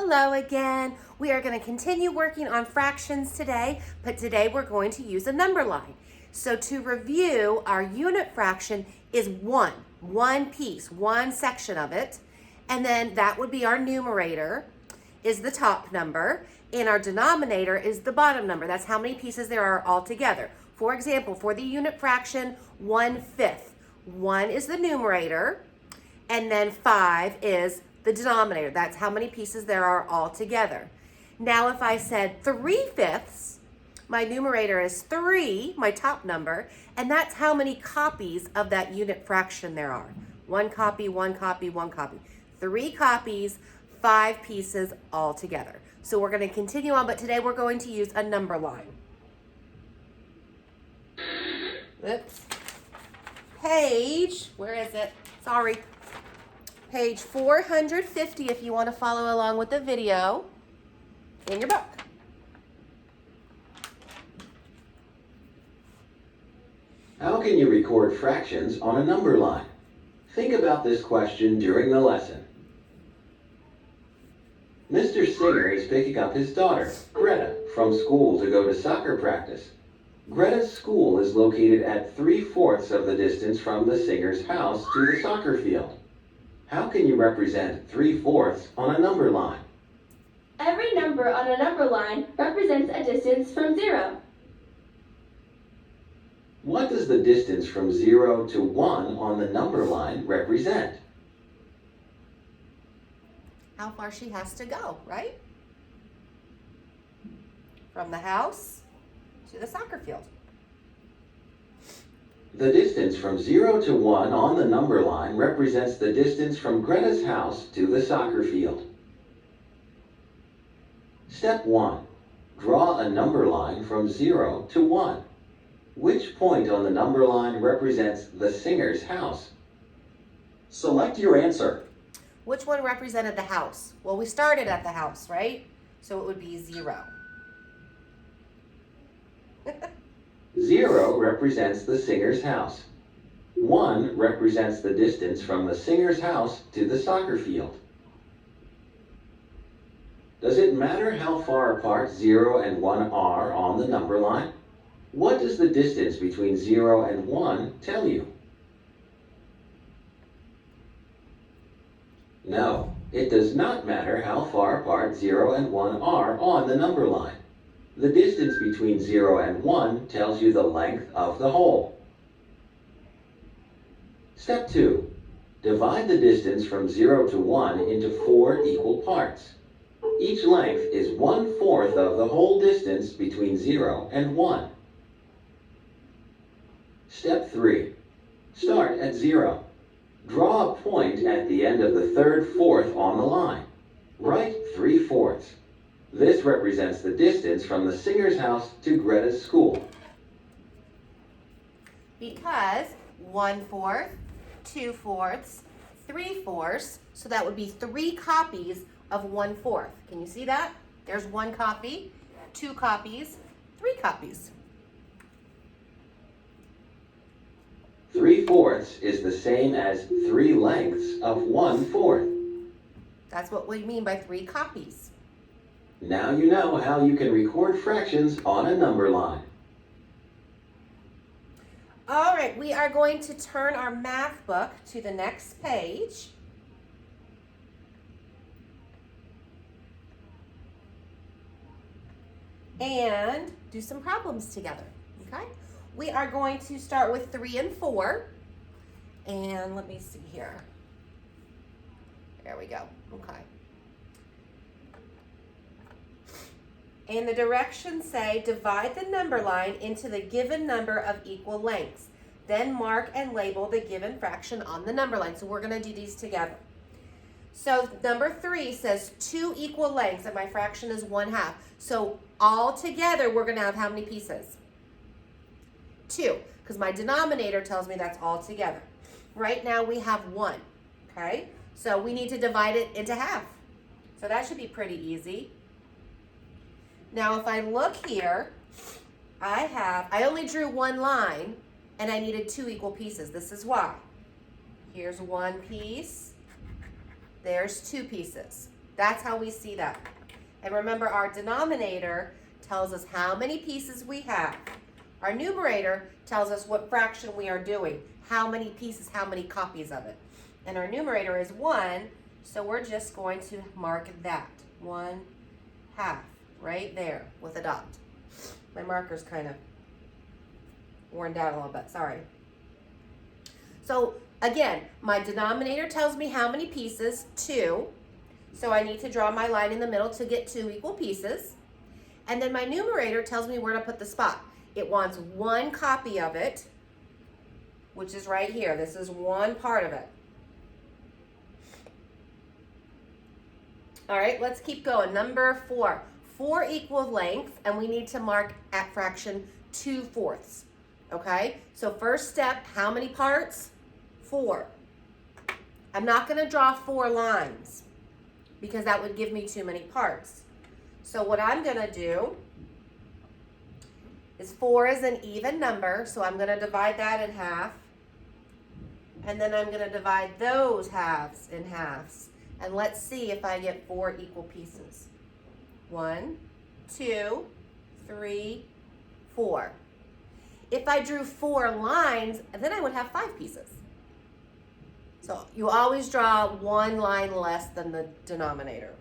Hello again. We are going to continue working on fractions today, but today we're going to use a number line. So to review, our unit fraction is one piece, one section of it, and then that would be our numerator is the top number, and our denominator is the bottom number. That's how many pieces there are altogether. For example, for the unit fraction, 1/5. 1 is the numerator, and then 5 is the denominator. That's how many pieces there are altogether. Now, if I said 3/5, my numerator is 3, my top number, and that's how many copies of that unit fraction there are. 1 copy, 1 copy, 1 copy. 3 copies, 5 pieces altogether. So we're going to continue on, but today we're going to use a number line. Oops. Page, where is it? Sorry. Page 450 if you want to follow along with the video in your book. How can you record fractions on a number line? Think about this question during the lesson. Mr. Singer is picking up his daughter, Greta, from school to go to soccer practice. Greta's school is located at 3/4 of the distance from the Singer's house to the soccer field. How can you represent 3/4 on a number line? Every number on a number line represents a distance from 0. What does the distance from 0 to 1 on the number line represent? How far she has to go, right? From the house to the soccer field. The distance from 0 to 1 on the number line represents the distance from Greta's house to the soccer field. Step 1. Draw a number line from 0 to 1. Which point on the number line represents the Singer's house? Select your answer. Which one represented the house? Well, we started at the house, right? So it would be 0. 0 represents the Singer's house. 1 represents the distance from the Singer's house to the soccer field. Does it matter how far apart 0 and 1 are on the number line? What does the distance between 0 and 1 tell you? No, it does not matter how far apart 0 and 1 are on the number line. The distance between 0 and 1 tells you the length of the whole. Step 2. Divide the distance from 0 to 1 into 4 equal parts. Each length is 1/4 of the whole distance between 0 and 1. Step 3. Start at 0. Draw a point at the end of the third fourth on the line. Write 3/4. This represents the distance from the Singer's house to Greta's school. Because 1/4, 2/4, 3/4, so that would be 3 copies of 1/4. Can you see that? There's 1 copy, 2 copies, 3 copies. 3/4 is the same as 3 lengths of 1/4. That's what we mean by 3 copies. Now you know how you can record fractions on a number line. All right, we are going to turn our math book to the next page. And do some problems together, okay? We are going to start with 3 and 4. And let me see here. There we go, okay. And the directions say, divide the number line into the given number of equal lengths. Then mark and label the given fraction on the number line. So we're going to do these together. So number 3 says 2 equal lengths, and my fraction is 1/2. So all together, we're going to have how many pieces? 2, because my denominator tells me that's all together. Right now we have 1, okay? So we need to divide it into half. So that should be pretty easy. Now, if I look here, I only drew 1 line, and I needed 2 equal pieces. This is why. Here's 1 piece. There's 2 pieces. That's how we see that. And remember, our denominator tells us how many pieces we have. Our numerator tells us what fraction we are doing, how many pieces, how many copies of it. And our numerator is 1, so we're just going to mark that, 1/2, right there with a dot. My marker's kind of worn down a little bit, sorry. So again, my denominator tells me how many pieces, 2. So I need to draw my line in the middle to get 2 equal pieces. And then my numerator tells me where to put the spot. It wants 1 copy of it, which is right here. This is 1 part of it. All right, let's keep going. Number 4. 4 equal lengths, and we need to mark at fraction 2/4. Okay, so first step, how many parts? 4. I'm not going to draw 4 lines because that would give me too many parts. So what I'm going to do is 4 is an even number, so I'm going to divide that in half. And then I'm going to divide those halves in halves. And let's see if I get 4 equal pieces. 1, 2, 3, 4. If I drew 4 lines, then I would have 5 pieces. So you always draw 1 line less than the denominator.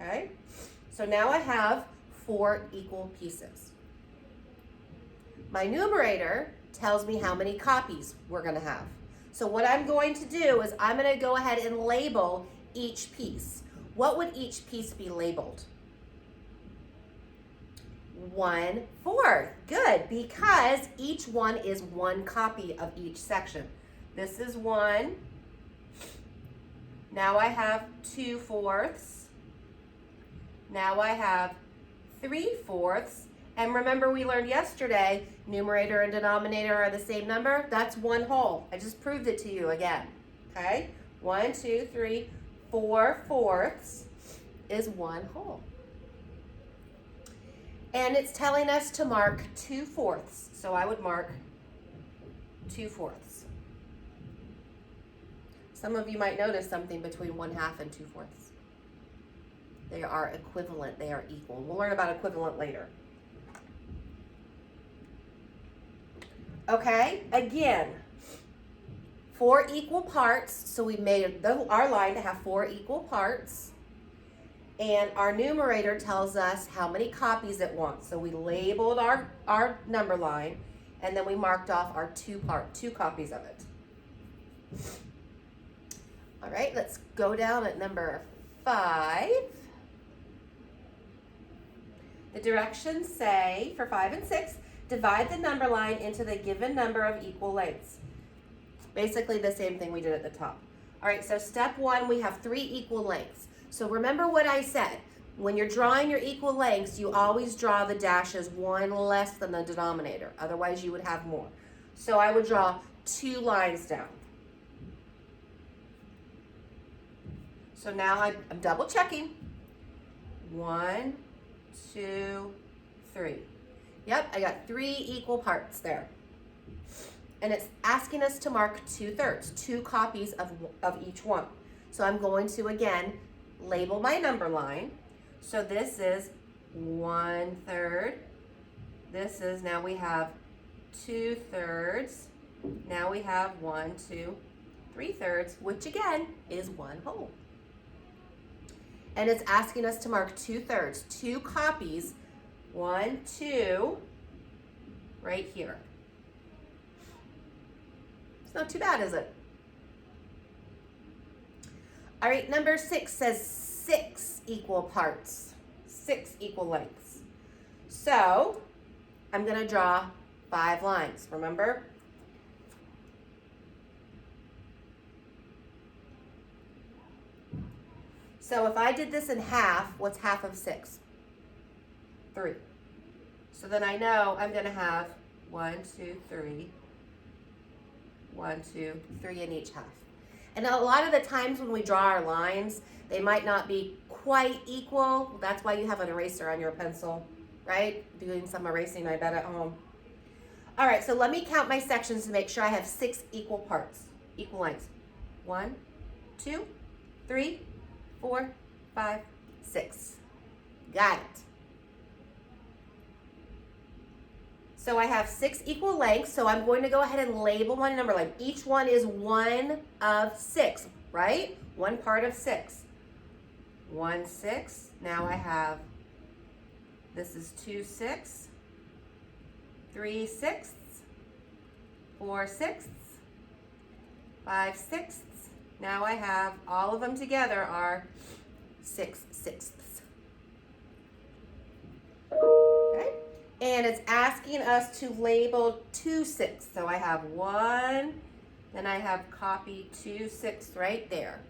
Okay? So now I have 4 equal pieces. My numerator tells me how many copies we're going to have. So what I'm going to do is I'm going to go ahead and label each piece. What would each piece be labeled? 1/4. Good, because each one is 1 copy of each section. This is 1. Now I have 2/4. Now I have 3/4. And remember, we learned yesterday, numerator and denominator are the same number. That's 1 whole. I just proved it to you again. Okay? 1, 2, 3, 4/4 is 1 whole. And it's telling us to mark 2/4. So I would mark 2/4. Some of you might notice something between 1/2 and 2/4. They are equivalent. They are equal. We'll learn about equivalent later. Okay, again, 4 equal parts. So we made our line to have 4 equal parts. And our numerator tells us how many copies it wants. So we labeled our number line, and then we marked off our 2 copies of it. All right, let's go down at number 5. The directions say, for 5 and 6, divide the number line into the given number of equal lengths. Basically the same thing we did at the top. All right, so step 1, we have 3 equal lengths. So remember what I said. When you're drawing your equal lengths, you always draw the dashes 1 less than the denominator. Otherwise, you would have more. So I would draw 2 lines down. So now I'm double checking. 1, 2, 3. Yep, I got 3 equal parts there. And it's asking us to mark 2/3, 2 copies of each one. So I'm going to, again, label my number line. So this is 1/3. This is, now we have 2/3. Now we have 1, 2, 3/3, which again is 1 whole. And it's asking us to mark 2/3, 2 copies, 1, 2, right here. It's not too bad, is it? All right, number 6 says 6 equal parts, 6 equal lengths. So I'm going to draw 5 lines, remember? So if I did this in half, what's half of 6? 3. So then I know I'm going to have 1, 2, 3, 1, 2, 3 in each half. And a lot of the times when we draw our lines, they might not be quite equal. That's why you have an eraser on your pencil, right? Doing some erasing, I bet, at home. All right, so let me count my sections to make sure I have 6 equal parts, equal lengths. 1, 2, 3, 4, 5, 6. Got it. So I have 6 equal lengths, so I'm going to go ahead and label my number line. Each one is 1 of 6, right? 1 part of 6. 1 6. Now I have, this is 2 6, 3 6, 4 6, 5 6. Now I have, all of them together are 6 6. Okay? And it's asking us to label 2 6. So I have 1, then I have copy 2 6 right there.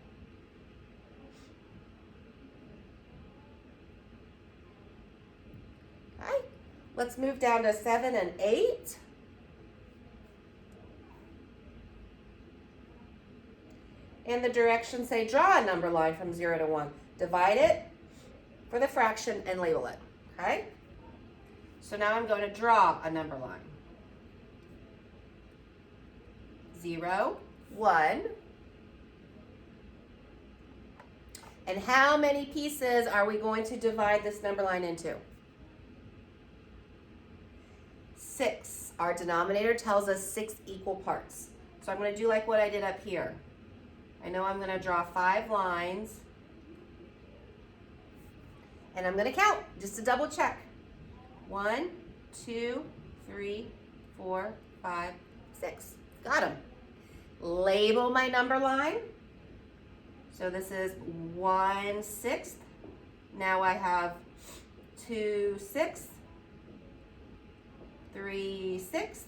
Okay, let's move down to 7 and 8. And the directions say draw a number line from 0 to 1. Divide it for the fraction and label it. Okay? So now I'm going to draw a number line. 0, 1. And how many pieces are we going to divide this number line into? 6. Our denominator tells us 6 equal parts. So I'm going to do like what I did up here. I know I'm going to draw 5 lines. And I'm going to count just to double check. 1, 2, 3, 4, 5, 6. Got them. Label my number line. So this is 1 6. Now I have 2 6, 3 6,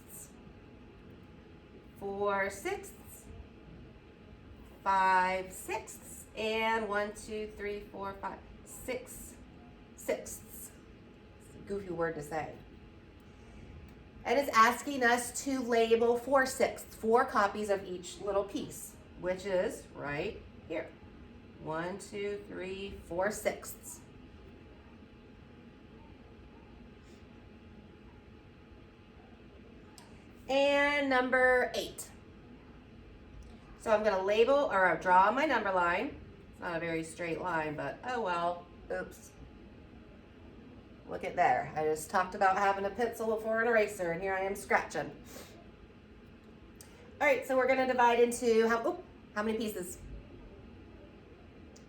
4 6, 5 6, and 1 2 3 4 5 6 6. It's a goofy word to say. And it's asking us to label 4 6, 4 copies of each little piece, which is right here. 1 2 3 4 6. And number 8. So I'm going to label or draw my number line. It's not a very straight line, but oh well. Oops. Look at there. I just talked about having a pencil for an eraser, and here I am scratching. All right, so we're going to divide into how many pieces?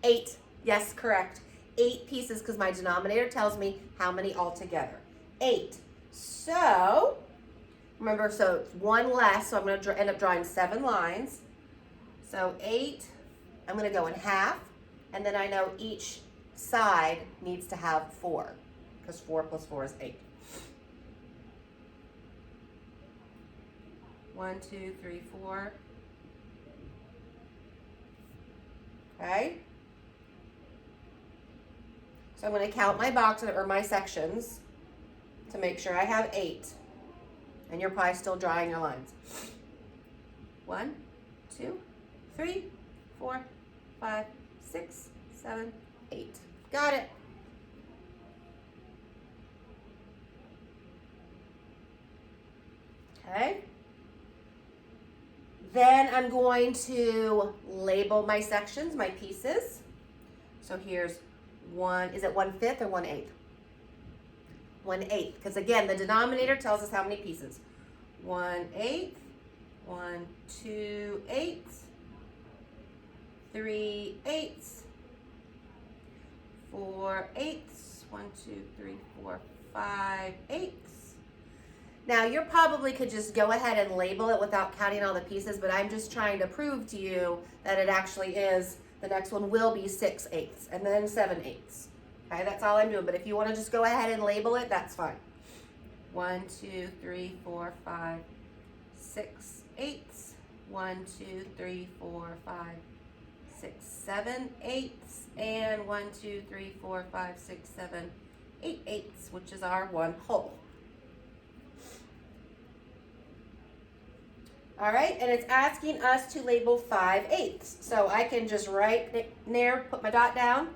8. Yes, correct. 8 pieces because my denominator tells me how many altogether. 8. So remember, so it's 1 less, so I'm going to end up drawing 7 lines. So 8, I'm going to go in half, and then I know each side needs to have 4, because 4 plus 4 is 8. 1 2 3 4. Okay. So I'm going to count my boxes or my sections to make sure I have 8. And you're probably still drawing your lines. 1 2 3 4 5 6 7 8. Got it. Okay. Then I'm going to label my sections, my pieces. So here's 1, is it 1/5 or 1/8? 1/8, because again, the denominator tells us how many pieces. 1/8, 1 2 8, 3 8, 4 8, 1 2 3 4 5 8. Now you probably could just go ahead and label it without counting all the pieces, but I'm just trying to prove to you that it actually is, the next one will be 6 8 and then 7 8. Okay, that's all I'm doing, but if you want to just go ahead and label it, that's fine. 1 2 3 4 5 6 8. 1 2 3 4 5 6 7 8, and 1 2 3 4 5 6 7 8 8, which is our 1 whole. All right, and it's asking us to label 5 8. So I can just write there, put my dot down.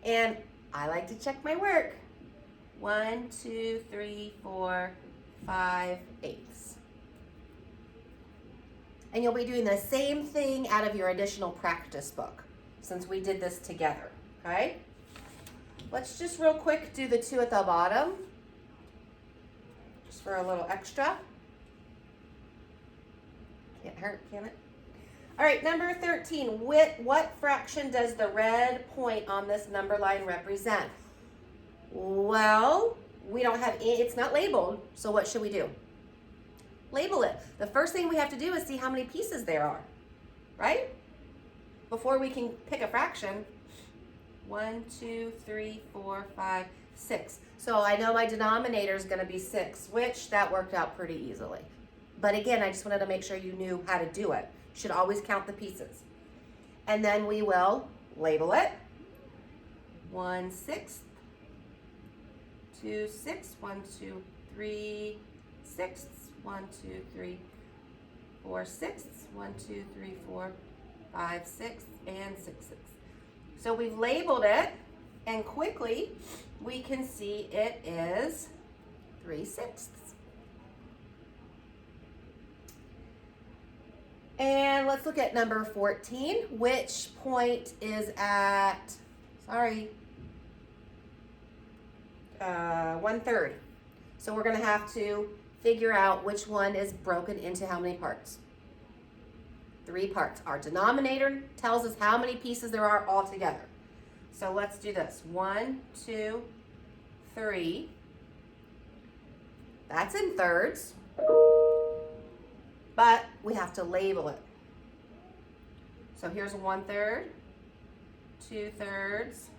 And I like to check my work. 1 2 3 4 5 8. And you'll be doing the same thing out of your additional practice book. since we did this together, okay? Let's just real quick do the 2 at the bottom, just for a little extra. Can't hurt, can it? All right, number 13, what fraction does the red point on this number line represent? Well, we don't have, it's not labeled, so what should we do? Label it. The first thing we have to do is see how many pieces there are, right? Before we can pick a fraction. 1, 2, 3, 4, 5, 6. So I know my denominator is going to be 6, which that worked out pretty easily. But again, I just wanted to make sure you knew how to do it. You should always count the pieces. And then we will label it. 1/6, 2 6, 1, 2, 3 6, 1, 2, 3, 4 6, 1, 2, 3, 4, 5 6, and 6 6. So we've labeled it, and quickly we can see it is 3/6. And let's look at number 14. Which point is at, 1/3. So we're gonna have to figure out which one is broken into how many parts. 3 parts. Our denominator tells us how many pieces there are all together. So let's do this. 1, 2, 3. That's in thirds. But we have to label it. So here's 1/3, 2/3,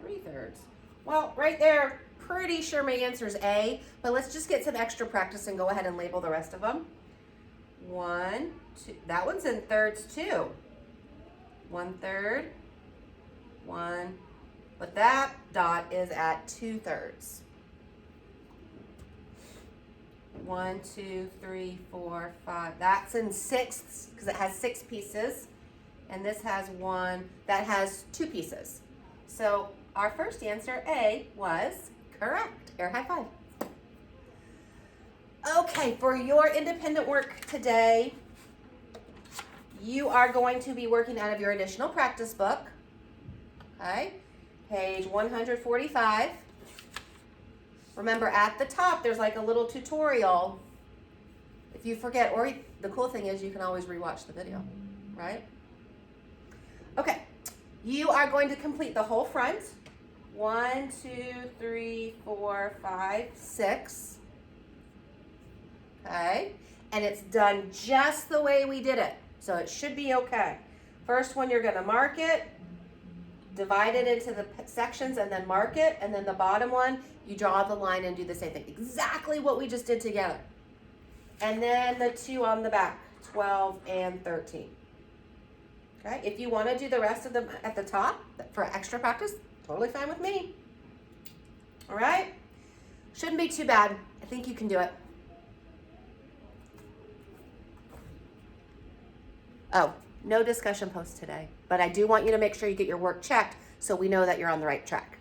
3/3. Well, right there, pretty sure my answer is A, but let's just get some extra practice and go ahead and label the rest of them. 1, 2, that one's in thirds too. 1/3, 1, but that dot is at 2/3. 1, 2, 3, 4, 5. That's in sixths because it has 6 pieces. And this has one that has 2 pieces. So our first answer, A, was correct. Air high five. Okay, for your independent work today, you are going to be working out of your additional practice book. Okay, page 145. Remember, at the top, there's like a little tutorial. If you forget, or the cool thing is you can always rewatch the video, right? Okay, you are going to complete the whole front. 1, 2, 3, 4, 5, 6. Okay, and it's done just the way we did it, so it should be okay. First one, you're gonna mark it, divide it into the sections and then mark it, and then the bottom one, you draw the line and do the same thing. Exactly what we just did together. And then the 2 on the back, 12 and 13. Okay, if you want to do the rest of them at the top for extra practice, totally fine with me. All right, shouldn't be too bad. I think you can do it. Oh, no discussion post today, but I do want you to make sure you get your work checked so we know that you're on the right track.